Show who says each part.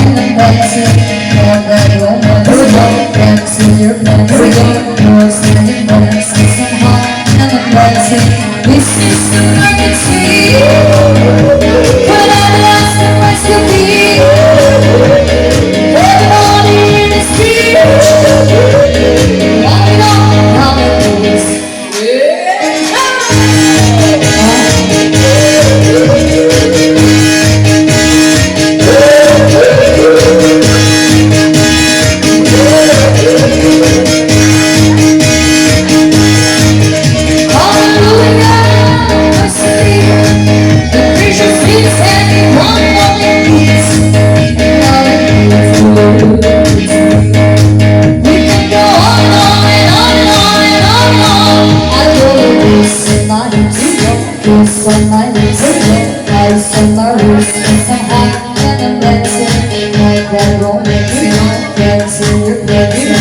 Speaker 1: and I'm dancing. More than romance, dancing your pants. You're standing dancing somehow and I'm dancing. This is the magic sea. But at last the rest will be. Everybody in the street. Walking on how it goes. Kiss on my lips, eyes on my wrist, and somehow when I'm dancing, like that romance, dancing your place.